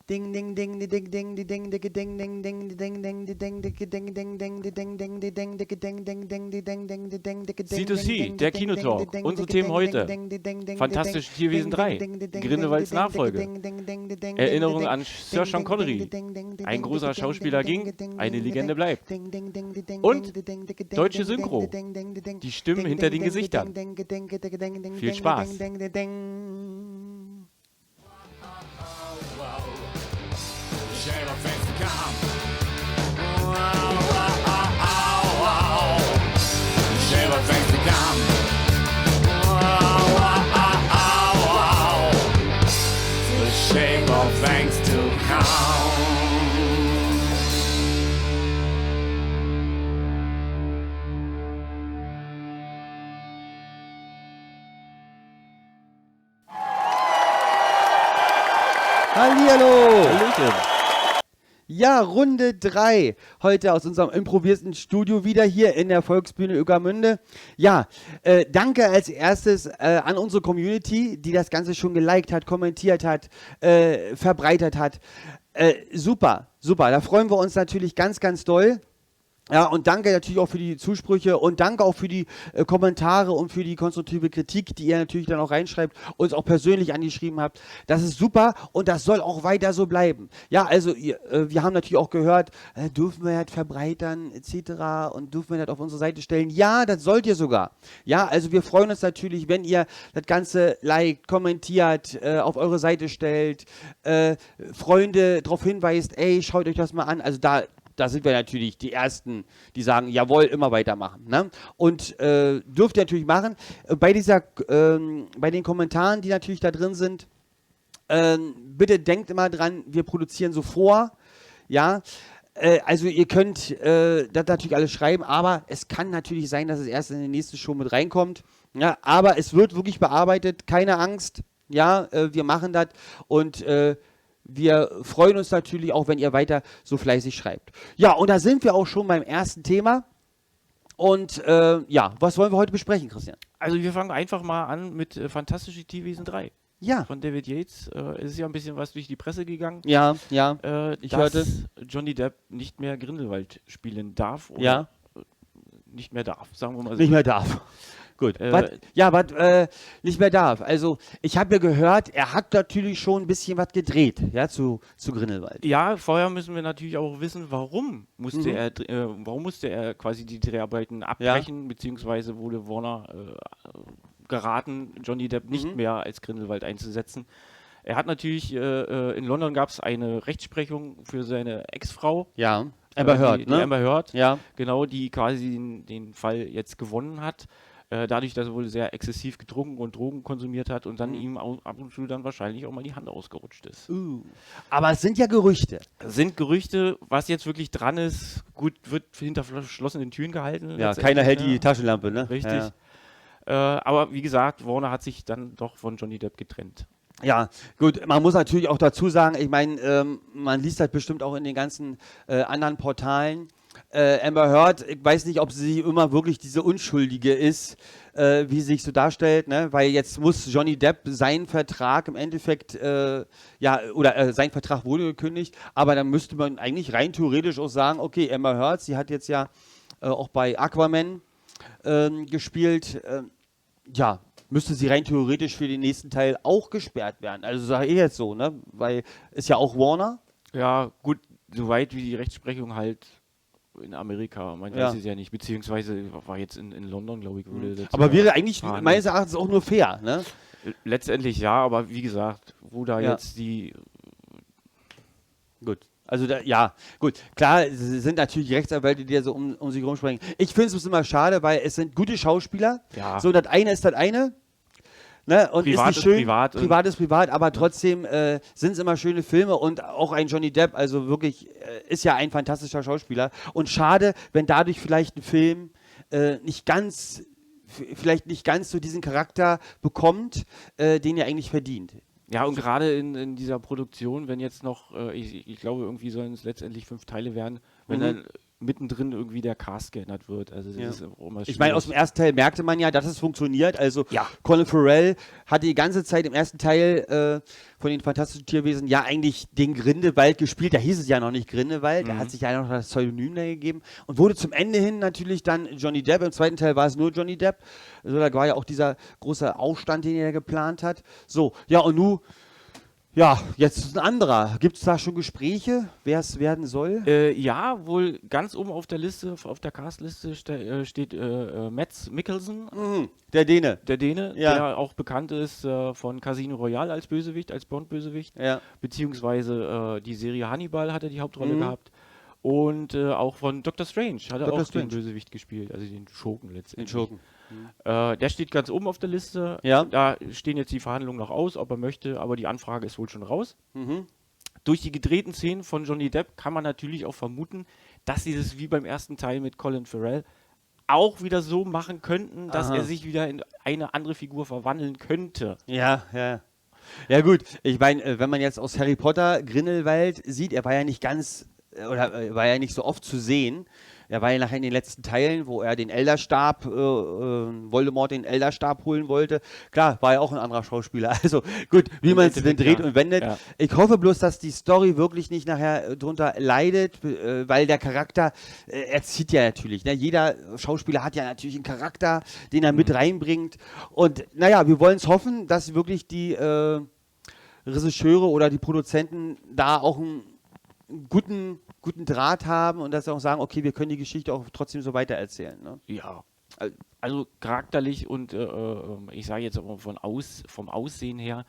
Ding ding ding di ding ding di ding dicke ding ding ding di ding ding di ding dicke ding ding ding di ding ding di ding dicke ding ding ding di ding ding di ding dicke ding ding C2C, ding der di ding ding di Kinotalk. ding Unsere dicke Themen ding ding heute. ding di ding ding di ding Fantastische Tierwesen ding 3. ding ding di ding Grindelwalds ding dicke Nachfolge. ding ding ding di ding Erinnerung ding an Sir Sean Connery. Ein großer Schauspieler ging, eine Legende bleibt. Und deutsche Synchro. Die Stimmen hinter den Gesichtern. Viel Spaß. Shame of things to come. Shame of things to come. The shame of things to come. Hallihallo! Hallöchen. Ja, Runde 3. Heute aus unserem improvisierten Studio wieder hier in der Volksbühne Ueckermünde. Ja, danke als erstes an unsere Community, die das Ganze schon geliked hat, kommentiert hat, verbreitet hat. Super, super. Da freuen wir uns natürlich ganz, ganz doll. Ja, und danke natürlich auch für die Zusprüche und danke auch für die Kommentare und für die konstruktive Kritik, die ihr natürlich dann auch reinschreibt, uns auch persönlich angeschrieben habt. Das ist super und das soll auch weiter so bleiben. Ja, also wir haben natürlich auch gehört, dürfen wir das verbreitern etc. und dürfen wir das auf unsere Seite stellen. Ja, das sollt ihr sogar. Ja, also wir freuen uns natürlich, wenn ihr das Ganze liked, kommentiert, auf eure Seite stellt, Freunde darauf hinweist, ey, schaut euch das mal an. Also da sind wir natürlich die Ersten, die sagen, jawohl, immer weitermachen. Ne? Und dürft ihr natürlich machen. Bei den Kommentaren, die natürlich da drin sind, bitte denkt immer dran, wir produzieren so vor. Ja, also ihr könnt das natürlich alles schreiben, aber es kann natürlich sein, dass es erst in die nächste Show mit reinkommt. Ja, aber es wird wirklich bearbeitet, keine Angst. Ja, wir machen das und wir freuen uns natürlich auch, wenn ihr weiter so fleißig schreibt. Ja, und da sind wir auch schon beim ersten Thema. Und ja, was wollen wir heute besprechen, Christian? Also wir fangen einfach mal an mit Fantastische Tierwesen 3. Ja. Von David Yates. Es ist ja ein bisschen was durch die Presse gegangen. Ja, ja. Ich dass hörte. Johnny Depp nicht mehr Grindelwald spielen darf. Oder Ja. Nicht mehr darf, sagen wir mal so. Nicht mehr darf. Gut. Nicht mehr darf. Also, ich habe ja gehört, er hat natürlich schon ein bisschen was gedreht, ja, zu Grindelwald. Ja, vorher müssen wir natürlich auch wissen, warum musste er quasi die Dreharbeiten abbrechen, beziehungsweise wurde Warner geraten, Johnny Depp nicht mehr als Grindelwald einzusetzen. Er hat natürlich, in London gab es eine Rechtsprechung für seine Ex-Frau. Ja, Amber Heard, die Amber Heard, ja. genau, die quasi den Fall jetzt gewonnen hat. Dadurch, dass er wohl sehr exzessiv getrunken und Drogen konsumiert hat und dann ihm ab und zu dann wahrscheinlich auch mal die Hand ausgerutscht ist. Aber es sind ja Gerüchte. Sind Gerüchte, was jetzt wirklich dran ist, gut, wird hinter verschlossenen Türen gehalten. Ja, keiner hält die Taschenlampe, ne? Richtig. Ja. Aber wie gesagt, Warner hat sich dann doch von Johnny Depp getrennt. Ja, gut, man muss natürlich auch dazu sagen, ich meine, man liest halt bestimmt auch in den ganzen anderen Portalen, Amber Heard, ich weiß nicht, ob sie immer wirklich diese Unschuldige ist, wie sie sich so darstellt, ne? Weil jetzt muss Johnny Depp seinen Vertrag im Endeffekt, sein Vertrag wurde gekündigt, aber dann müsste man eigentlich rein theoretisch auch sagen, okay, Amber Heard, sie hat jetzt ja auch bei Aquaman gespielt, müsste sie rein theoretisch für den nächsten Teil auch gesperrt werden. Also sage ich jetzt so, ne? Weil ist ja auch Warner. Ja, gut, soweit wie die Rechtsprechung halt in Amerika, man weiß es ja nicht, beziehungsweise war jetzt in London, glaube ich, würde das aber wäre eigentlich fahren. meines Erachtens auch nur fair, ne? Letztendlich ja, aber wie gesagt, wo da jetzt die... Gut. Also gut, klar, es sind natürlich die Rechtsanwälte, die da so um sich rumspringen. Ich finde es immer schade, weil es sind gute Schauspieler. Ja. So, das eine ist das eine. Ne? Und Privat ist nicht schön, privat. Privat ist privat, aber trotzdem sind es immer schöne Filme und auch ein Johnny Depp, also wirklich, ist ja ein fantastischer Schauspieler. Und schade, wenn dadurch vielleicht ein Film vielleicht nicht ganz so diesen Charakter bekommt, den er eigentlich verdient. Ja, und gerade in dieser Produktion, wenn jetzt noch, ich glaube, irgendwie sollen es letztendlich 5 Teile werden, wenn dann mittendrin irgendwie der Cast geändert wird. Also das ist auch immer Ich meine, aus dem ersten Teil merkte man ja, dass es funktioniert. Also Colin Farrell hatte die ganze Zeit im ersten Teil von den Fantastischen Tierwesen ja eigentlich den Grindelwald gespielt. Da hieß es ja noch nicht Grindelwald. Er hat sich ja noch das Pseudonym da gegeben und wurde zum Ende hin natürlich dann Johnny Depp. Im zweiten Teil war es nur Johnny Depp. Also da war ja auch dieser große Aufstand, den er geplant hat. So, ja, und nun, ja, jetzt ist ein anderer. Gibt es da schon Gespräche, wer es werden soll? Ja, wohl ganz oben auf der Liste, auf der Castliste steht Mads Mikkelsen, Der Däne. der Däne, Ja. der auch bekannt ist von Casino Royale als Bösewicht, als Bond-Bösewicht. Ja. Beziehungsweise die Serie Hannibal hat er die Hauptrolle gehabt. Und auch von Doctor Strange hat er Doctor auch Strange. den Bösewicht gespielt, also den Schurken letztendlich. Den Schurken. Der steht ganz oben auf der Liste. Ja. Da stehen jetzt die Verhandlungen noch aus, ob er möchte, aber die Anfrage ist wohl schon raus. Mhm. Durch die gedrehten Szenen von Johnny Depp kann man natürlich auch vermuten, dass sie das wie beim ersten Teil mit Colin Farrell auch wieder so machen könnten, dass er sich wieder in eine andere Figur verwandeln könnte. Ja, ja. Ja gut, ich meine, wenn man jetzt aus Harry Potter Grindelwald sieht, er war ja nicht ganz, oder war ja nicht so oft zu sehen. Er war ja nachher in den letzten Teilen, wo er den Elderstab, Voldemort den Elderstab holen wollte. Klar, war ja auch ein anderer Schauspieler. Also gut, wie man es denn dreht und wendet. Ja. Ich hoffe bloß, dass die Story wirklich nicht nachher drunter leidet, weil der Charakter, er zieht ja natürlich. Ne? Jeder Schauspieler hat ja natürlich einen Charakter, den er mit reinbringt. Und naja, wir wollen es hoffen, dass wirklich die Regisseure oder die Produzenten da auch einen guten Draht haben und dass sie auch sagen, okay, wir können die Geschichte auch trotzdem so weitererzählen. Ne? Ja, also charakterlich und ich sage jetzt aber vom Aussehen her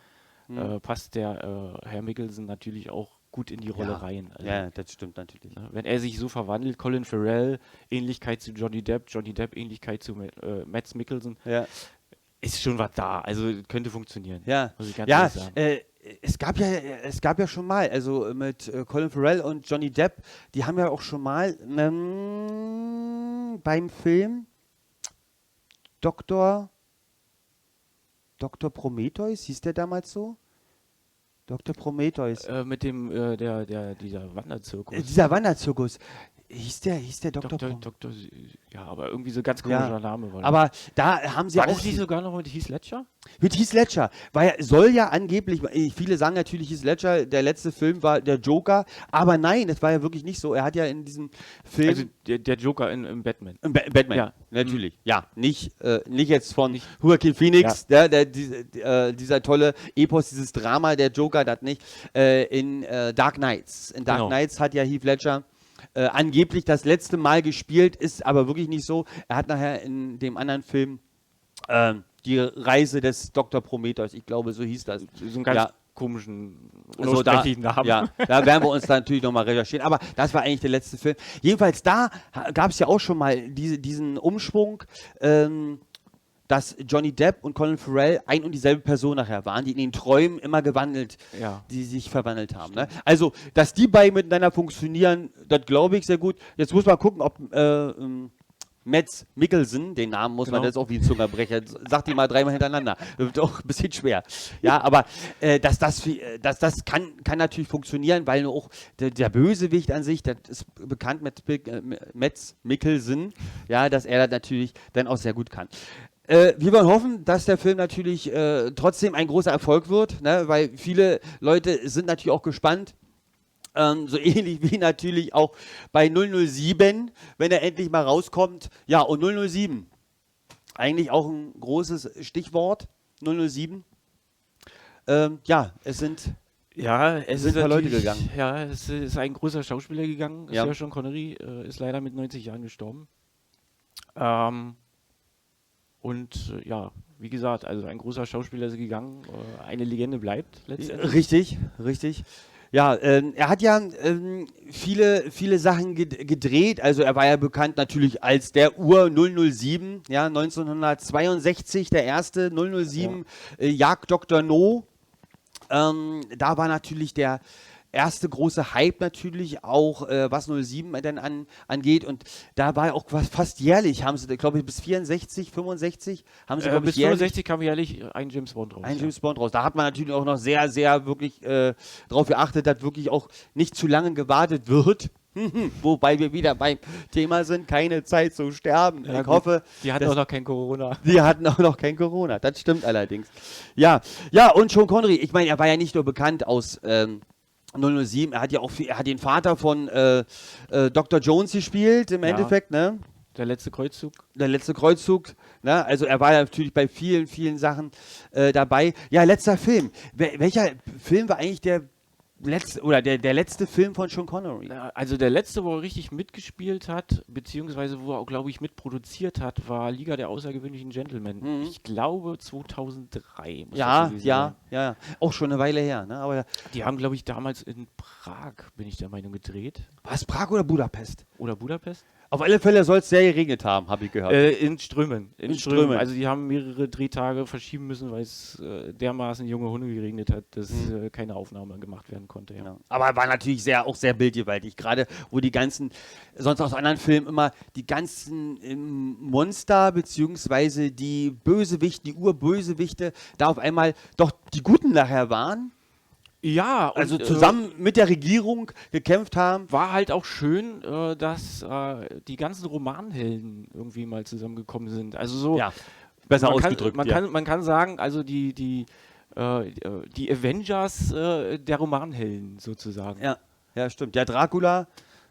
passt der Herr Mikkelsen natürlich auch gut in die Rolle rein. Also, Ja, das stimmt natürlich. wenn er sich so verwandelt, Colin Farrell, Ähnlichkeit zu Johnny Depp, Ähnlichkeit zu Mads Mikkelsen, ist schon was da. Also könnte funktionieren. Ja, muss ich ganz ja, ehrlich sagen. es gab ja schon mal, also mit Colin Farrell und Johnny Depp, die haben ja auch schon mal beim Film Dr. Prometheus, hieß der damals so? Dr. Prometheus. Mit dem dieser Wanderzirkus. Dieser Wanderzirkus. Hieß der Dr. Doktor, ja, aber irgendwie so ganz komischer Name. War Aber da haben sie war auch... das nicht sogar noch mit Heath Ledger? Mit Heath Ledger. Soll ja angeblich, viele sagen natürlich, Heath Ledger, der letzte Film war der Joker, aber nein, das war ja wirklich nicht so. Er hat ja in diesem Film... Also der Joker im Batman. Batman, Ja. natürlich. Ja, nicht jetzt von Joaquin Phoenix, dieser tolle Epos, dieses Drama, der Joker, das nicht. In Dark Knights. In Dark Knights hat ja Heath Ledger angeblich das letzte Mal gespielt, ist aber wirklich nicht so. Er hat nachher in dem anderen Film die Reise des Dr. Prometheus, ich glaube, so hieß das. So einen ganz komischen, Also unaussprechlichen Namen. Ja, da werden wir uns da natürlich nochmal recherchieren. Aber das war eigentlich der letzte Film. Jedenfalls da gab es ja auch schon mal diesen Umschwung, dass Johnny Depp und Colin Farrell ein und dieselbe Person nachher waren, die in den Träumen immer die sich verwandelt haben. Ne? Also, dass die beiden miteinander funktionieren, das glaube ich sehr gut. Jetzt muss man gucken, ob Mads Mikkelsen, den Namen muss man jetzt auch wie ein Zungerbrecher, sagt die mal dreimal hintereinander. Das wird auch ein bisschen schwer. Ja, aber das kann natürlich funktionieren, weil nur auch der Bösewicht an sich, das ist bekannt mit Mads Mikkelsen, ja, dass er das natürlich dann auch sehr gut kann. Wir wollen hoffen, dass der Film natürlich trotzdem ein großer Erfolg wird, ne? Weil viele Leute sind natürlich auch gespannt, so ähnlich wie natürlich auch bei 007, wenn er endlich mal rauskommt. Ja, und 007, eigentlich auch ein großes Stichwort, 007. Es sind ein paar Leute gegangen. Ja, es ist ein großer Schauspieler gegangen. Sean Connery ist leider mit 90 Jahren gestorben. Wie gesagt, also ein großer Schauspieler ist gegangen, eine Legende bleibt letztendlich. Richtig. Ja, er hat ja viele Sachen gedreht, also er war ja bekannt natürlich als der Ur-007, ja, 1962 der erste 007 Jagd Dr. No. Da war natürlich der erste große Hype natürlich auch, was 07 dann angeht, und da war ja auch fast jährlich, haben sie, glaube ich, bis 64, 65 haben sie, bis 65 kam jährlich ein James Bond raus. James Bond raus. Da hat man natürlich auch noch sehr, sehr wirklich drauf geachtet, dass wirklich auch nicht zu lange gewartet wird. Wobei wir wieder beim Thema sind, keine Zeit zu sterben. Ja, Ich gut. hoffe, Die hatten auch noch kein Corona. die hatten auch noch kein Corona. Das stimmt allerdings. Ja, ja, und Sean Connery, ich meine, er war ja nicht nur bekannt aus 007, er hat den Vater von Dr. Jones gespielt, im Ja. Endeffekt, ne? Der letzte Kreuzzug. Der letzte Kreuzzug, ne? Also er war ja natürlich bei vielen, vielen Sachen dabei. Ja, letzter Film. Welcher Film war eigentlich der letzte Film von Sean Connery? Ja, also der letzte, wo er richtig mitgespielt hat, beziehungsweise wo er auch, glaube ich, mitproduziert hat, war Liga der außergewöhnlichen Gentlemen. Ich glaube 2003. Muss Ja, das gewesen ja, sein. ja. Auch schon eine Weile her, ne? Aber Die haben, glaube ich, damals in Prag, bin ich der Meinung, gedreht. war es Prag oder Budapest? Oder Budapest? Auf alle Fälle soll es sehr geregnet haben, habe ich gehört. In Strömen. In Strömen. Also die haben mehrere Drehtage verschieben müssen, weil es dermaßen junge Hunde geregnet hat, dass keine Aufnahme gemacht werden konnte. Ja. Genau. Aber war natürlich auch sehr bildgewaltig, gerade wo die ganzen, sonst aus anderen Filmen immer, die ganzen Monster beziehungsweise die Bösewichte, die Urbösewichte, da auf einmal doch die Guten nachher waren, Ja, und, also zusammen mit der Regierung gekämpft haben. war halt auch schön, dass die ganzen Romanhelden irgendwie mal zusammengekommen sind. Also so Ja, besser man ausgedrückt. man kann sagen, also die Avengers der Romanhelden sozusagen. Ja, stimmt. Der Dracula,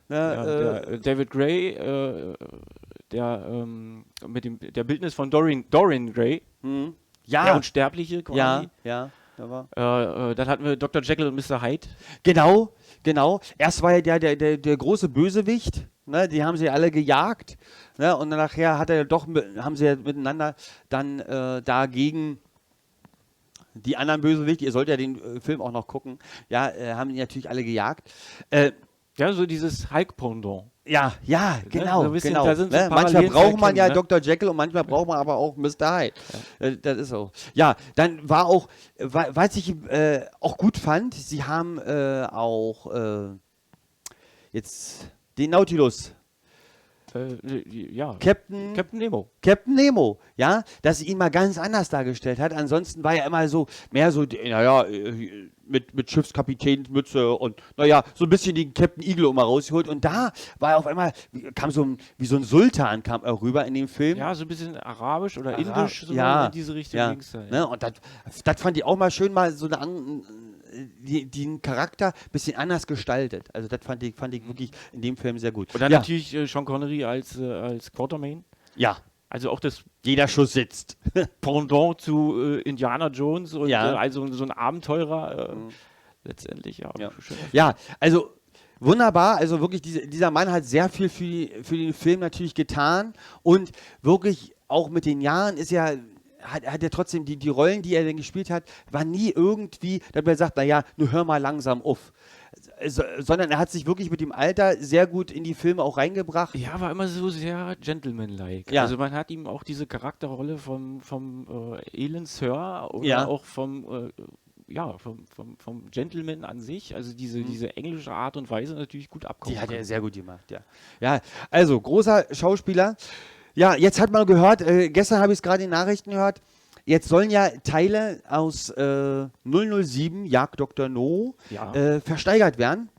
ne, Ja, der David Gray, der Bildnis von Dorian Gray, der ja, Unsterbliche quasi. ja, da war. Dann hatten wir Dr. Jekyll und Mr. Hyde. Genau. Erst war ja der große Bösewicht, ne, die haben sie alle gejagt, ne, und dann nachher haben sie ja miteinander dann dagegen die anderen Bösewichte, ihr sollt ja den Film auch noch gucken, ja, haben die natürlich alle gejagt. Ja, so dieses Hulk-Pendant. Ja, genau, so ein bisschen, genau. da sind so Ne? Manchmal Parallelen braucht man zu ja erkennen, Dr. Jekyll und manchmal braucht man aber auch Mr. Hyde. Das ist so. Ja, dann war auch, was ich auch gut fand, sie haben auch jetzt den Nautilus, ja. Captain Nemo, ja, dass sie ihn mal ganz anders dargestellt hat. Ansonsten war er immer so, mehr so, mit Schiffskapitänsmütze und, so ein bisschen den Captain Eagle mal rausgeholt. Und da war er auf einmal, wie so ein Sultan kam er rüber in dem Film. Ja, so ein bisschen arabisch oder indisch, so ja, in diese Richtung ja, ging's da. Ja. ne, und das fand ich auch mal schön, mal so den Charakter ein bisschen anders gestaltet. Also das fand ich wirklich in dem Film sehr gut. Und dann ja, natürlich Sean Connery als Quatermain. ja, Also auch das jeder Schuss sitzt. Pendant zu Indiana Jones und Ja. also so ein Abenteurer letztendlich, ja. Ja. Schön. Ja, also wunderbar. Also wirklich, dieser Mann hat sehr viel für den Film natürlich getan und wirklich auch mit den Jahren hat er trotzdem die Rollen, die er dann gespielt hat, waren nie irgendwie, dass man sagt, nur hör mal langsam auf. Sondern er hat sich wirklich mit dem Alter sehr gut in die Filme auch reingebracht. Ja, war immer so sehr gentleman-like. Ja. Also man hat ihm auch diese Charakterrolle vom Elend Sir oder Ja. auch vom Gentleman an sich, also diese englische Art und Weise natürlich gut abkommen. Die hat er sehr gut gemacht, ja. Ja, also großer Schauspieler. Ja, jetzt hat man gehört, gestern habe ich es gerade in den Nachrichten gehört, jetzt sollen ja Teile aus 007, Jagd Dr. No, Ja. versteigert werden.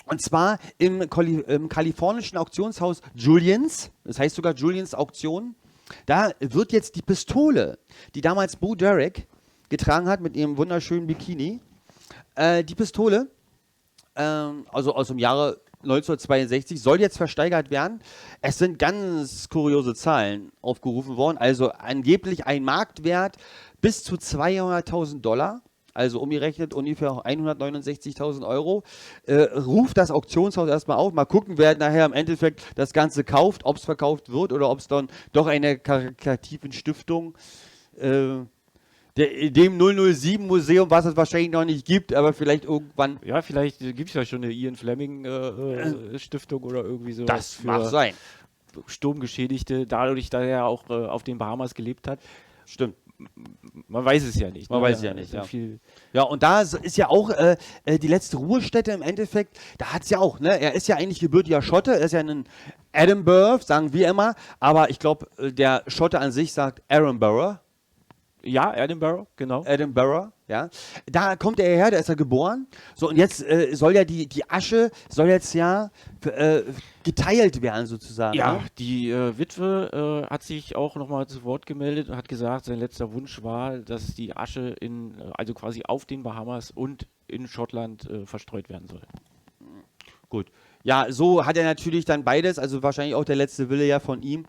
Und zwar im kalifornischen Auktionshaus Julians, das heißt sogar Julians Auktion. Da wird jetzt die Pistole, die damals Bo Derek getragen hat mit ihrem wunderschönen Bikini, die Pistole, also aus dem Jahre 1962, soll jetzt versteigert werden. Es sind ganz kuriose Zahlen aufgerufen worden. Also angeblich ein Marktwert bis zu $200.000, also umgerechnet ungefähr 169.000 Euro. Ruft das Auktionshaus erstmal auf. Mal gucken, wer nachher im Endeffekt das Ganze kauft, ob es verkauft wird oder ob es dann doch eine karitativen Stiftung dem 007-Museum, was es wahrscheinlich noch nicht gibt, aber vielleicht irgendwann. Ja, vielleicht gibt es ja schon eine Ian Fleming Stiftung oder irgendwie so. Das mag sein. Sturmgeschädigte, dadurch, dass er auch auf den Bahamas gelebt hat. Stimmt. Man weiß es ja nicht. Man weiß es ja nicht, so ja. Viel Ja, und da ist ja auch die letzte Ruhestätte im Endeffekt, da hat es ja auch, ne? Er ist ja eigentlich gebürtiger Schotte, er ist ja ein Edinburgh, sagen wir immer, aber ich glaube, der Schotte an sich sagt Edinburgh. Ja, Edinburgh, genau. Edinburgh, ja. Da kommt er her, da ist er geboren. So, und jetzt soll ja die Asche, soll jetzt ja geteilt werden, sozusagen. Ja, Ne? die Witwe hat sich auch nochmal zu Wort gemeldet und hat gesagt, sein letzter Wunsch war, dass die Asche also quasi auf den Bahamas und in Schottland verstreut werden soll. Gut. Ja, so hat er natürlich dann beides, also wahrscheinlich auch der letzte Wille ja von ihm,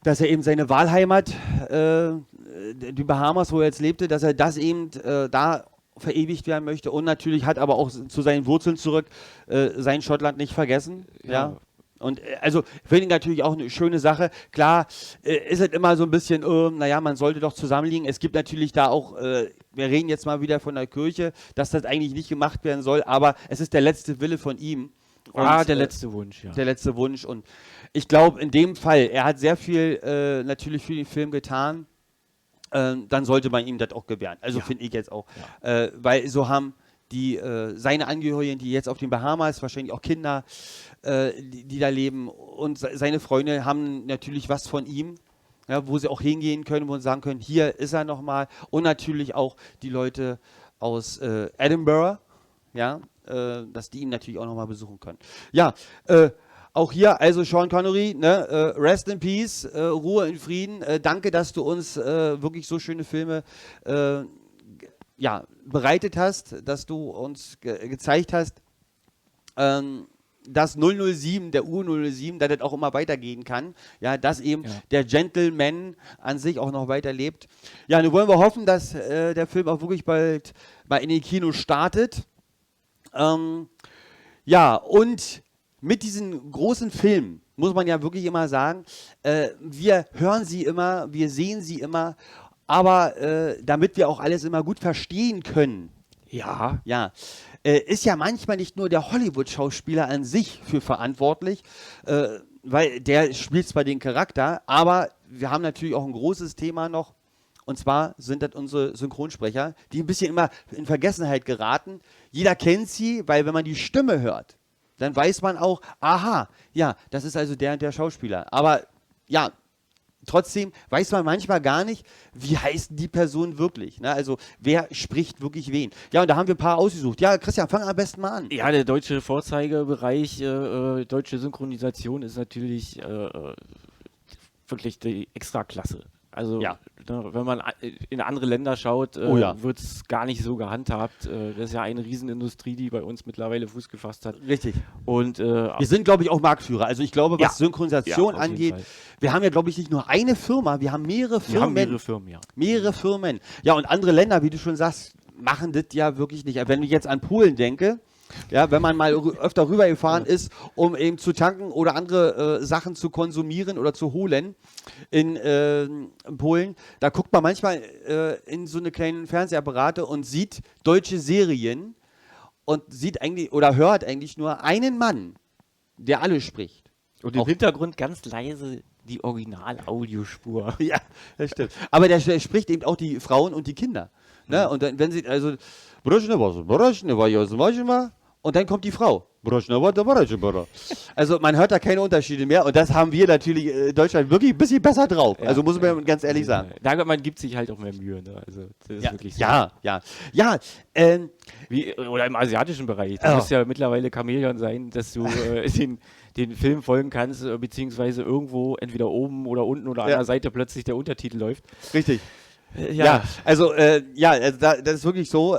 dass er eben seine Wahlheimat, die Bahamas, wo er jetzt lebte, dass er das eben da verewigt werden möchte und natürlich hat aber auch zu seinen Wurzeln zurück sein Schottland nicht vergessen. Ja. Und also finde ich natürlich auch eine schöne Sache. Klar ist es immer so ein bisschen, naja, man sollte doch zusammenliegen. Es gibt natürlich da auch, wir reden jetzt mal wieder von der Kirche, dass das eigentlich nicht gemacht werden soll, aber es ist der letzte Wille von ihm. Und, der letzte Wunsch, ja. Der letzte Wunsch und ich glaube in dem Fall, er hat sehr viel natürlich für den Film getan, dann sollte man ihm das auch gewähren. Also finde ich jetzt auch. Ja. Weil so haben seine Angehörigen, die jetzt auf den Bahamas, wahrscheinlich auch Kinder, die da leben und seine Freunde haben natürlich was von ihm, ja, wo sie auch hingehen können, wo sie sagen können, hier ist er nochmal und natürlich auch die Leute aus Edinburgh, ja, dass die ihn natürlich auch nochmal besuchen können. Ja, auch hier, also Sean Connery, ne, rest in peace, Ruhe in Frieden. Danke, dass du uns wirklich so schöne Filme bereitet hast, dass du uns gezeigt hast, dass 007, der U-007, dass das auch immer weitergehen kann. Ja, dass eben der Gentleman an sich auch noch weiterlebt. Ja, nun wollen wir hoffen, dass der Film auch wirklich bald mal in den Kinos startet. Ja, und mit diesen großen Filmen muss man ja wirklich immer sagen, wir hören sie immer, wir sehen sie immer, aber damit wir auch alles immer gut verstehen können, ist ja manchmal nicht nur der Hollywood-Schauspieler an sich für verantwortlich, weil der spielt zwar den Charakter, aber wir haben natürlich auch ein großes Thema noch, und zwar sind das unsere Synchronsprecher, die ein bisschen immer in Vergessenheit geraten. Jeder kennt sie, weil wenn man die Stimme hört, dann weiß man auch, aha, ja, das ist also der und der Schauspieler. Aber ja, trotzdem weiß man manchmal gar nicht, wie heißt die Person wirklich. Ne? Also wer spricht wirklich wen. Ja, und da haben wir ein paar ausgesucht. Ja, Christian, fang am besten mal an. Ja, der deutsche Vorzeigebereich, deutsche Synchronisation ist natürlich wirklich die Extraklasse. Also wenn man in andere Länder schaut, wird es gar nicht so gehandhabt. Das ist ja eine Riesenindustrie, die bei uns mittlerweile Fuß gefasst hat. Richtig. Und wir sind, glaube ich, auch Marktführer. Also ich glaube, was Synchronisation angeht, wir haben ja, glaube ich, nicht nur eine Firma, wir haben mehrere Firmen. Wir haben mehrere Firmen, ja. Mehrere Firmen. Ja, und andere Länder, wie du schon sagst, machen das ja wirklich nicht. Wenn ich jetzt an Polen denke, ja, wenn man mal öfter rübergefahren ist, um eben zu tanken oder andere Sachen zu konsumieren oder zu holen in Polen, da guckt man manchmal in so eine kleinen Fernsehapparate und sieht deutsche Serien und sieht eigentlich oder hört eigentlich nur einen Mann, der alle spricht. Und im Hintergrund ganz leise die Original-Audiospur. Ja, das stimmt. Aber der spricht eben auch die Frauen und die Kinder. Ne? Und dann, wenn sie, also, und dann kommt die Frau. Also man hört da keine Unterschiede mehr und das haben wir natürlich in Deutschland wirklich ein bisschen besser drauf. Ja, also muss man ganz ehrlich sagen. Man gibt sich halt auch mehr Mühe. Ne? Also das ist wirklich so. Ja. Oder im asiatischen Bereich. Du musst ja mittlerweile Chamäleon sein, dass du den Film folgen kannst, beziehungsweise irgendwo entweder oben oder unten oder an der Seite plötzlich der Untertitel läuft. Richtig. Das ist wirklich so.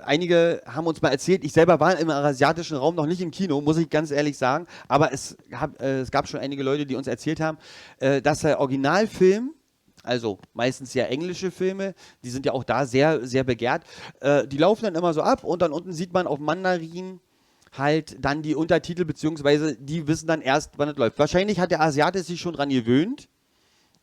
Einige haben uns mal erzählt, ich selber war im asiatischen Raum noch nicht im Kino, muss ich ganz ehrlich sagen, aber es gab schon einige Leute, die uns erzählt haben, dass der Originalfilm, also meistens ja englische Filme, die sind ja auch da sehr, sehr begehrt, die laufen dann immer so ab und dann unten sieht man auf Mandarin halt dann die Untertitel, beziehungsweise die wissen dann erst, wann es läuft. Wahrscheinlich hat der Asiate sich schon dran gewöhnt,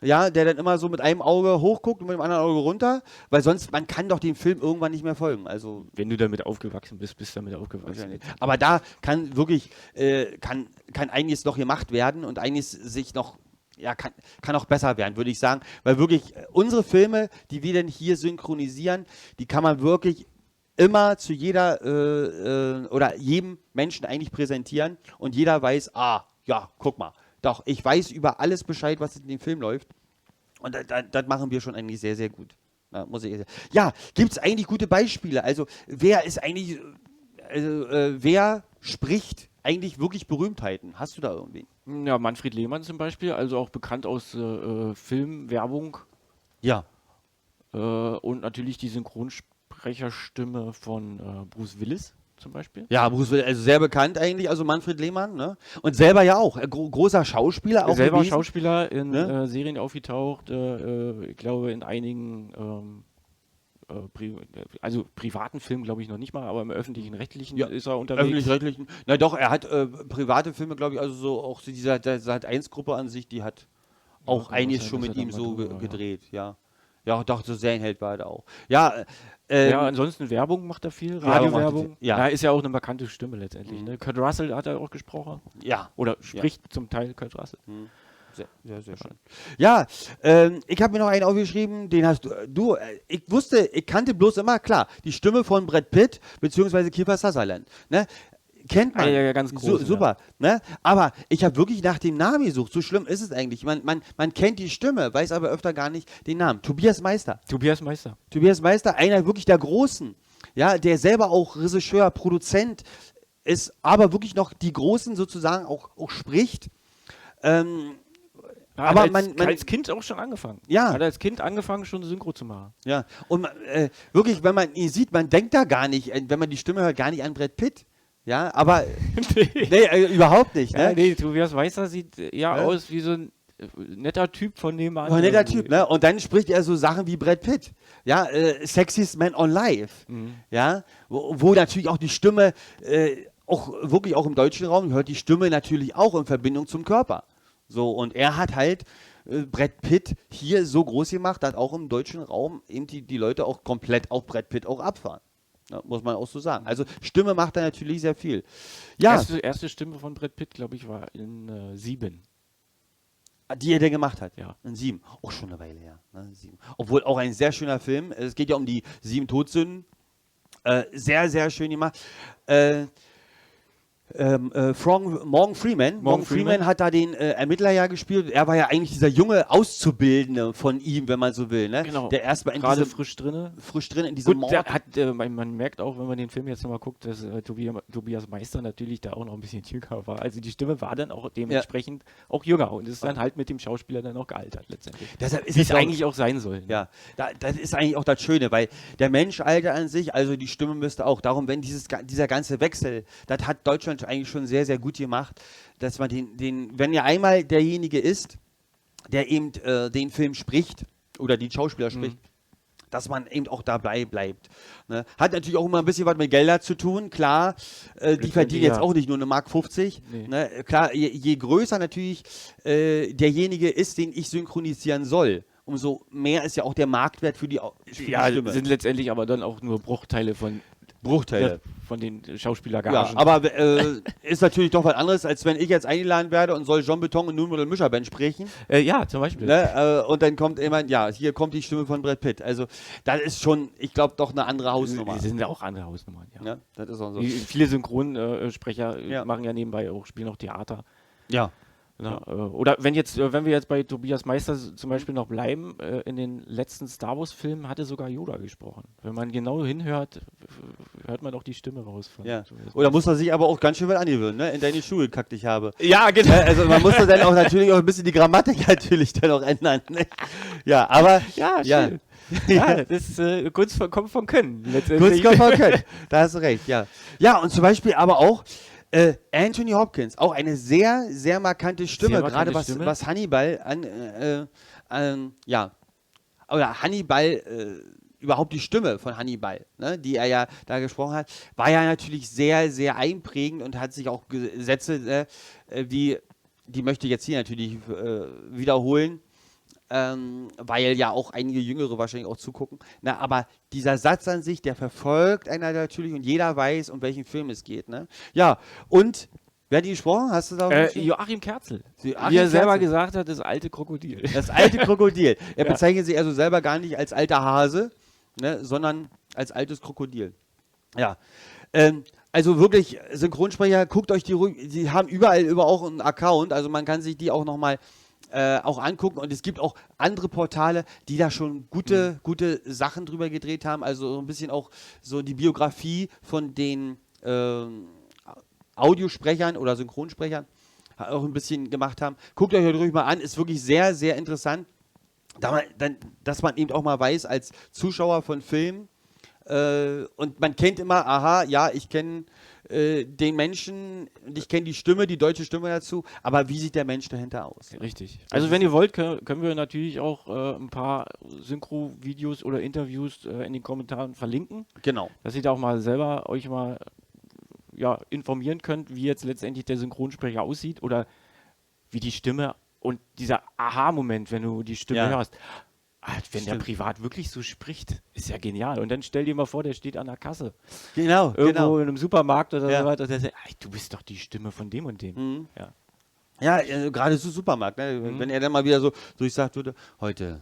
ja, der dann immer so mit einem Auge hochguckt und mit dem anderen Auge runter, weil sonst, man kann doch dem Film irgendwann nicht mehr folgen. Also, wenn du damit aufgewachsen bist, bist du damit aufgewachsen. Aber da kann wirklich, kann einiges noch gemacht werden und einiges sich noch, kann auch besser werden, würde ich sagen. Weil wirklich unsere Filme, die wir denn hier synchronisieren, die kann man wirklich immer zu jeder oder jedem Menschen eigentlich präsentieren und jeder weiß, guck mal, doch, ich weiß über alles Bescheid, was in dem Film läuft. Und das machen wir schon eigentlich sehr, sehr gut. Na, muss ich ja, gibt es eigentlich gute Beispiele? Also, wer ist eigentlich, wer spricht eigentlich wirklich Berühmtheiten? Hast du da irgendwie? Ja, Manfred Lehmann zum Beispiel, also auch bekannt aus Film, Werbung Ja. und natürlich die Synchronsprecherstimme von Bruce Willis zum Beispiel. Ja, Bruce Willis, also sehr bekannt eigentlich, also Manfred Lehmann, ne? Und selber ja auch, großer Schauspieler auch Selber gewesen. Schauspieler in Ne? Serien aufgetaucht, ich glaube in einigen also privaten Filmen glaube ich noch nicht mal, aber im öffentlichen Rechtlichen Ja, ist er unterwegs. Öffentlich-rechtlichen. Na doch, er hat private Filme, glaube ich, also so auch dieser Sat.1-Gruppe an sich, die hat auch kann einiges sein, schon dass mit er ihm da so mal drin war, ja. gedreht, ja. Ja, doch, so Serienheld war er da auch. Ja, Ja, ansonsten Werbung macht er viel, Werbung macht er Radiowerbung. viel, ja. Ist ja auch eine markante Stimme letztendlich. Ne? Kurt Russell hat er auch gesprochen. ja. Oder spricht zum Teil Kurt Russell. Sehr schön. Ja, ich habe mir noch einen aufgeschrieben, den hast du, ich kannte bloß immer, klar, die Stimme von Brad Pitt, beziehungsweise Kiefer Sutherland, ne? Kennt man. Ja, ganz groß, ja. Super, ne? Aber ich habe wirklich nach dem Namen gesucht, so schlimm ist es eigentlich. Man kennt die Stimme, weiß aber öfter gar nicht den Namen. Tobias Meister. Tobias Meister. Tobias Meister, einer wirklich der Großen, ja, der selber auch Regisseur, Produzent ist, aber wirklich noch die Großen sozusagen auch spricht. Aber hat als Kind auch schon angefangen. Ja. Hat als Kind angefangen, schon Synchro zu machen. Ja, und wirklich, wenn man ihn sieht, man denkt da gar nicht, wenn man die Stimme hört, gar nicht an Brad Pitt. Ja, aber nee, überhaupt nicht. Ja, Ne? nee, Tobias Meister sieht aus wie so ein netter Typ von nebenan. Aber ein netter Typ, ne? Und dann spricht er so Sachen wie Brad Pitt. Ja, Sexiest Man on Life. Ja, wo natürlich auch die Stimme, auch wirklich auch im deutschen Raum, hört die Stimme natürlich auch in Verbindung zum Körper. So, und er hat halt Brad Pitt hier so groß gemacht, dass auch im deutschen Raum eben die Leute auch komplett auf Brad Pitt auch abfahren. Ja, muss man auch so sagen. Also Stimme macht da natürlich sehr viel. Ja, Erste Stimme von Brad Pitt, glaube ich, war in 7. die er denn gemacht hat. Ja. In 7. Auch schon eine Weile her. Ne? 7. Obwohl auch ein sehr schöner Film. Es geht ja um die 7 Todsünden. Sehr, sehr schön gemacht. Morgan Freeman. Morgan Freeman hat da den Ermittler ja gespielt. Er war ja eigentlich dieser junge Auszubildende von ihm, wenn man so will. Ne? Genau. Der erstmal in Gerade diesem, frisch drin. in diesem Gut, Mord. man merkt auch, wenn man den Film jetzt nochmal guckt, dass Tobias Meister natürlich da auch noch ein bisschen jünger war. Also die Stimme war dann auch dementsprechend auch jünger und ist dann halt mit dem Schauspieler dann auch gealtert letztendlich. Deshalb ist Wie es es eigentlich auch sein soll. Ja, das ist eigentlich auch das Schöne, weil der Mensch altert an sich, also die Stimme müsste auch. Darum, wenn dieser ganze Wechsel, das hat Deutschland eigentlich schon sehr, sehr gut gemacht, dass man wenn ja einmal derjenige ist, der eben den Film spricht oder die Schauspieler spricht, dass man eben auch dabei bleibt. Ne? Hat natürlich auch immer ein bisschen was mit Geldern zu tun, klar. Die verdienen jetzt auch nicht nur eine Mark 50. Nee. Ne? Klar, je größer natürlich derjenige ist, den ich synchronisieren soll, umso mehr ist ja auch der Marktwert für die Stimme. Sind letztendlich aber dann auch nur Bruchteile von den Schauspielergagen. Ja, aber ist natürlich doch was anderes, als wenn ich jetzt eingeladen werde und soll John Beton und Nuno Mischerband sprechen. Ja, zum Beispiel. Ne? Und dann kommt jemand, ja, hier kommt die Stimme von Brad Pitt. Also, das ist schon, ich glaube, doch eine andere Hausnummer. Die sind ja auch andere Hausnummern, ja. Ja, das ist auch so. Viele Synchronsprecher machen ja nebenbei auch, spielen auch Theater. Ja. Ja, oder wenn wir jetzt bei Tobias Meister zum Beispiel noch bleiben, in den letzten Star Wars Filmen hatte sogar Yoda gesprochen. Wenn man genau hinhört, hört man auch die Stimme raus. Ja. Oder muss er sich aber auch ganz schön was angewöhnen, ne? In deine Schuhe gekackt ich habe. Ja, genau. Also man muss dann auch natürlich auch ein bisschen die Grammatik natürlich dann auch ändern. Ne? Ja, aber Ja, schön. Ja, das ist Kunst kommt von Können. Kunst kommt von Können. Da hast du recht, ja. Ja, und zum Beispiel aber auch Anthony Hopkins, auch eine sehr, sehr markante Stimme, gerade was Hannibal oder Hannibal, überhaupt die Stimme von Hannibal, ne, die er ja da gesprochen hat, war ja natürlich sehr, sehr einprägend und hat sich auch Sätze, die möchte ich jetzt hier natürlich wiederholen, weil ja auch einige Jüngere wahrscheinlich auch zugucken. Na, aber dieser Satz an sich, der verfolgt einer natürlich und jeder weiß, um welchen Film es geht. Ne? Ja, und wer hat die gesprochen? Hast du da Joachim Kerzel. Wie Joachim er selber Kerzel. gesagt hat, das alte Krokodil. Das alte Krokodil. Er bezeichnet sich also selber gar nicht als alter Hase, ne, sondern als altes Krokodil. Ja. Also wirklich, Synchronsprecher, guckt euch die haben überall auch einen Account, also man kann sich die auch nochmal auch angucken. Und es gibt auch andere Portale, die da schon gute Sachen drüber gedreht haben. Also so ein bisschen auch so die Biografie von den Audiosprechern oder Synchronsprechern auch ein bisschen gemacht haben. Guckt euch ruhig mal an, ist wirklich sehr, sehr interessant. Dass man eben auch mal weiß, als Zuschauer von Filmen, und man kennt immer, aha, ja, ich kenne den Menschen und ich kenne die Stimme, die deutsche Stimme dazu, aber wie sieht der Mensch dahinter aus? Richtig. Also wenn ihr wollt, können wir natürlich auch ein paar Synchro-Videos oder Interviews in den Kommentaren verlinken. Genau. Dass ihr da auch mal selber euch mal informieren könnt, wie jetzt letztendlich der Synchronsprecher aussieht oder wie die Stimme und dieser Aha-Moment, wenn du die Stimme hörst. Wenn der privat wirklich so spricht, ist ja genial. Und dann stell dir mal vor, der steht an der Kasse. Genau, Irgendwo in einem Supermarkt oder so weiter. Und der sagt, du bist doch die Stimme von dem und dem. Mhm. Ja. Ja, gerade so Supermarkt. Ne? Wenn er dann mal wieder so durchsagt würde, heute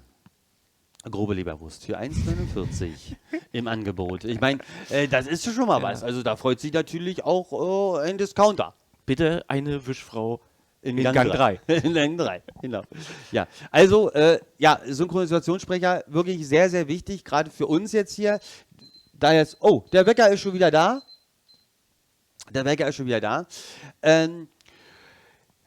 grobe Leberwurst für 1,49 im Angebot. Ich meine, das ist schon mal was. Also da freut sich natürlich auch ein Discounter. Bitte eine Wischfrau in Gang 3. In Gang 3, genau. Ja, also, Synchronisationssprecher, wirklich sehr, sehr wichtig, gerade für uns jetzt hier. Da jetzt, der Wecker ist schon wieder da.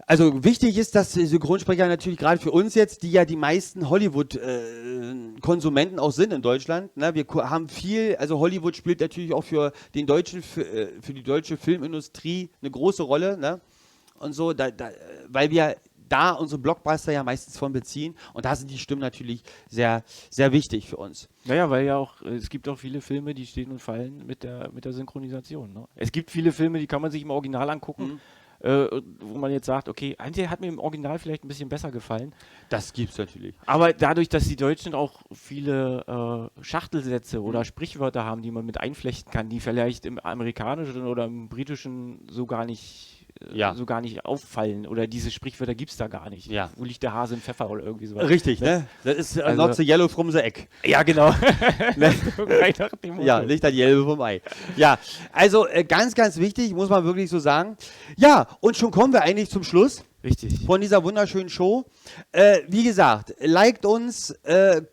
Also wichtig ist, dass Synchronsprecher natürlich gerade für uns jetzt, die ja die meisten Hollywood-Konsumenten auch sind in Deutschland. Ne? Wir haben viel, also Hollywood spielt natürlich auch für die deutsche Filmindustrie eine große Rolle. Ne? Und so, weil wir da unsere Blockbuster ja meistens von beziehen. Und da sind die Stimmen natürlich sehr, sehr wichtig für uns. Naja, weil ja auch, es gibt auch viele Filme, die stehen und fallen mit der Synchronisation. Ne? Es gibt viele Filme, die kann man sich im Original angucken, wo man jetzt sagt, okay, der hat mir im Original vielleicht ein bisschen besser gefallen. Das gibt's natürlich. Aber dadurch, dass die Deutschen auch viele Schachtelsätze oder Sprichwörter haben, die man mit einflechten kann, die vielleicht im amerikanischen oder im britischen so gar nicht auffallen, oder diese Sprichwörter gibt es da gar nicht. Ja. Wo liegt der Hase im Pfeffer oder irgendwie sowas. Richtig, ne? Das ist not the yellow from the egg. Ja, genau. Ja, nicht das Yellow vom Ei. Ja, also ganz, ganz wichtig, muss man wirklich so sagen. Ja, und schon kommen wir eigentlich zum Schluss. Richtig. Von dieser wunderschönen Show. Wie gesagt, liked uns,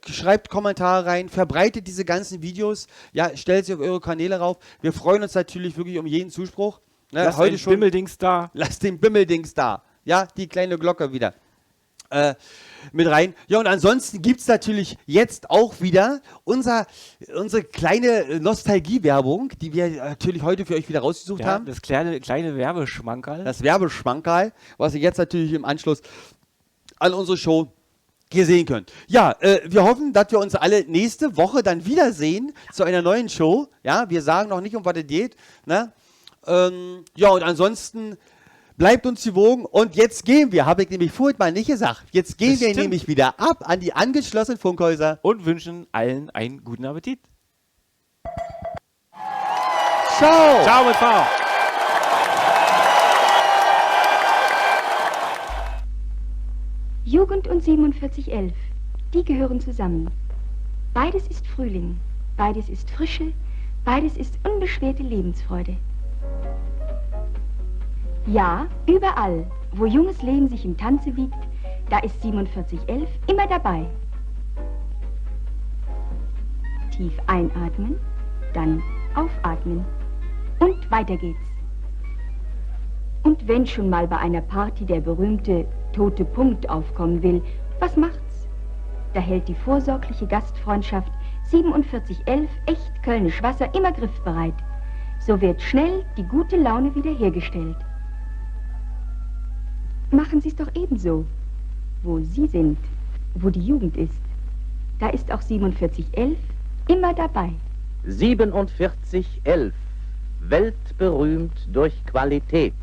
schreibt Kommentare rein, verbreitet diese ganzen Videos, ja, stellt sie auf eure Kanäle rauf. Wir freuen uns natürlich wirklich um jeden Zuspruch. Ne, Lasst heute schon Bimmeldings da. Lasst den Bimmeldings da. Ja, die kleine Glocke wieder mit rein. Ja, und ansonsten gibt es natürlich jetzt auch wieder unsere kleine Nostalgie-Werbung, die wir natürlich heute für euch wieder rausgesucht haben. Das kleine Werbeschmankerl. Das Werbeschmankerl, was ihr jetzt natürlich im Anschluss an unsere Show hier sehen könnt. Ja, wir hoffen, dass wir uns alle nächste Woche dann wiedersehen zu einer neuen Show. Ja, wir sagen noch nicht, um was es geht. Ne? Ja, und ansonsten bleibt uns gewogen. Und jetzt gehen wir, habe ich nämlich vorhin mal nicht gesagt, jetzt gehen wir nämlich wieder ab an die angeschlossenen Funkhäuser. Und wünschen allen einen guten Appetit. Ciao! Ciao mit V! Jugend und 4711, die gehören zusammen. Beides ist Frühling, beides ist Frische, beides ist unbeschwerte Lebensfreude. Ja, überall, wo junges Leben sich im Tanze wiegt, da ist 4711 immer dabei. Tief einatmen, dann aufatmen. Und weiter geht's. Und wenn schon mal bei einer Party der berühmte tote Punkt aufkommen will, was macht's? Da hält die vorsorgliche Gastfreundschaft 4711 echt Kölnisch Wasser immer griffbereit. So wird schnell die gute Laune wiederhergestellt. Machen Sie es doch ebenso. Wo Sie sind, wo die Jugend ist, da ist auch 4711 immer dabei. 4711, weltberühmt durch Qualität.